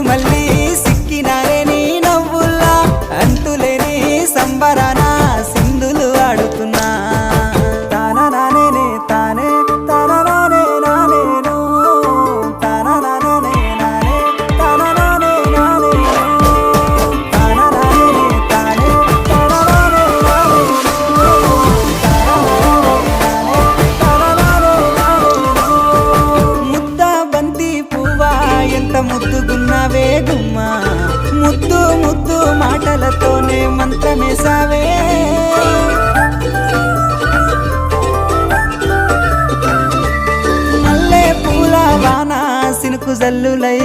మళ్ళీ సిక్కినారే నీ నవ్వుల్లా అంతులేని సంబరాన సింధులు ఆడుతున్నా తాననానే తానే తాననానే నానేను తాననానే నానే తాననానే నానేను తాననానే తానే తాననానే నానేను తాననానే నానేను ముద్ద బంతి పువ్వా ఎంత ముద్దుగున్నావే గుమ్మా ముద్దు ముద్దు మాటలతోనే మంత్రమేసావే మల్లె పూల వాన సినుకు జల్లులై